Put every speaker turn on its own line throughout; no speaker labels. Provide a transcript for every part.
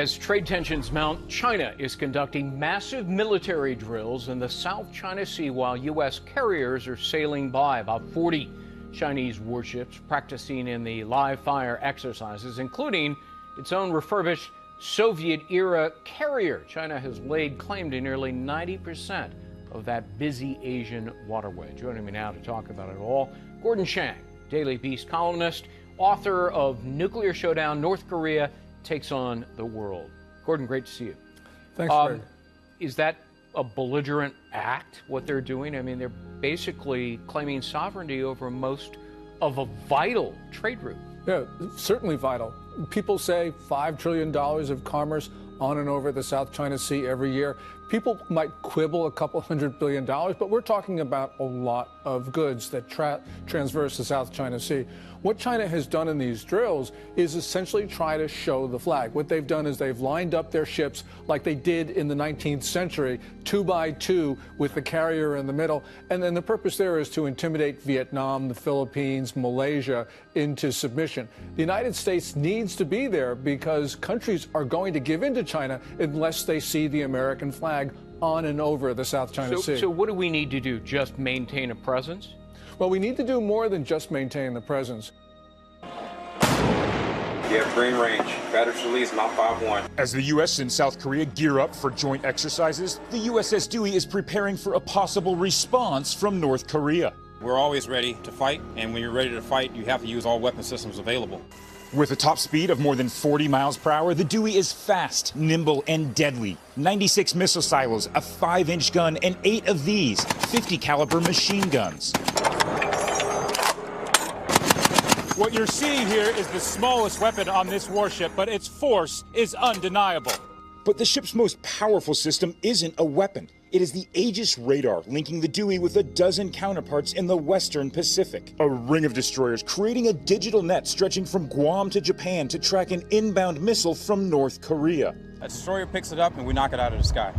As trade tensions mount, China is conducting massive military drills in the South China Sea while U.S. carriers are sailing by. About 40 Chinese warships practicing in the live fire exercises, including its own refurbished Soviet-era carrier. China has laid claim to nearly 90% of that busy Asian waterway. Joining me now to talk about it all, Gordon Chang, Daily Beast columnist, author of Nuclear Showdown, North Korea Takes on the World. Gordon, great to see you.
Thanks, Greg.
Is that a belligerent act, what they're doing? I mean, they're basically claiming sovereignty over most of a vital trade route.
Yeah, certainly vital. People say $5 trillion of commerce on and over the South China Sea every year. People might quibble a couple $100 billion, but we're talking about a lot of goods that transverse the South China Sea. What China has done in these drills is essentially try to show the flag. What they've done is they've lined up their ships like they did in the 19th century, 2 by 2 with the carrier in the middle. And then the purpose there is to intimidate Vietnam, the Philippines, Malaysia into submission. The United States needs to be there because countries are going to give in to China unless they see the American flag on and over the South China Sea.
So what do we need to do? Just maintain a presence?
Well, we need to do more than just maintain the presence.
Yeah, green range. Batteries release, Mount 5-1.
As the U.S. and South Korea gear up for joint exercises, the USS Dewey is preparing for a possible response from North Korea.
We're always ready to fight, and when you're ready to fight, you have to use all weapon systems available.
With a top speed of more than 40 miles per hour, the Dewey is fast, nimble, and deadly. 96 missile silos, a 5-inch gun, and 8 of these 50 caliber machine guns.
What you're seeing here is the smallest weapon on this warship, but its force is undeniable.
But the ship's most powerful system isn't a weapon. It is the Aegis radar, linking the Dewey with a dozen counterparts in the Western Pacific. A ring of destroyers creating a digital net stretching from Guam to Japan to track an inbound missile from North Korea.
A destroyer picks it up, and we knock it out of the sky.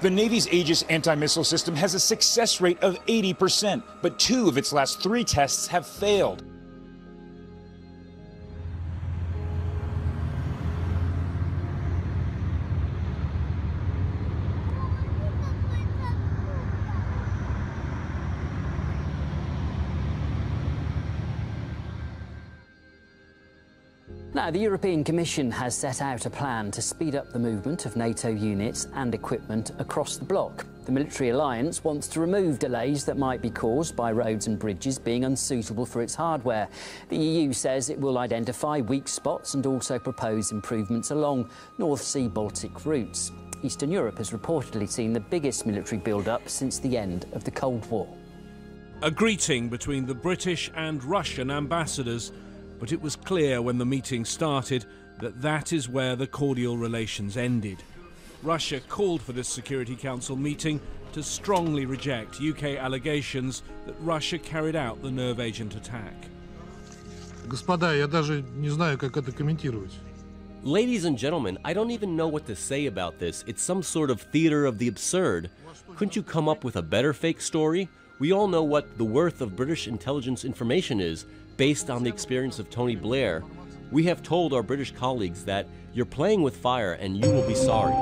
The Navy's Aegis anti-missile system has a success rate of 80%, but 2 of its last 3 tests have failed.
Now, the European Commission has set out a plan to speed up the movement of NATO units and equipment across the bloc. The military alliance wants to remove delays that might be caused by roads and bridges being unsuitable for its hardware. The EU says it will identify weak spots and also propose improvements along North Sea Baltic routes. Eastern Europe has reportedly seen the biggest military build-up since the end of the Cold War.
A greeting between the British and Russian ambassadors, but it was clear when the meeting started that that is where the cordial relations ended. Russia called for this Security Council meeting to strongly reject UK allegations that Russia carried out the nerve agent attack.
Господа, я даже не знаю, как это комментировать.
Ladies and gentlemen, I don't even know what to say about this. It's some sort of theater of the absurd. Couldn't you come up with a better fake story? We all know what the worth of British intelligence information is, based on the experience of Tony Blair. We have told our British colleagues that you're playing with fire and you will be sorry.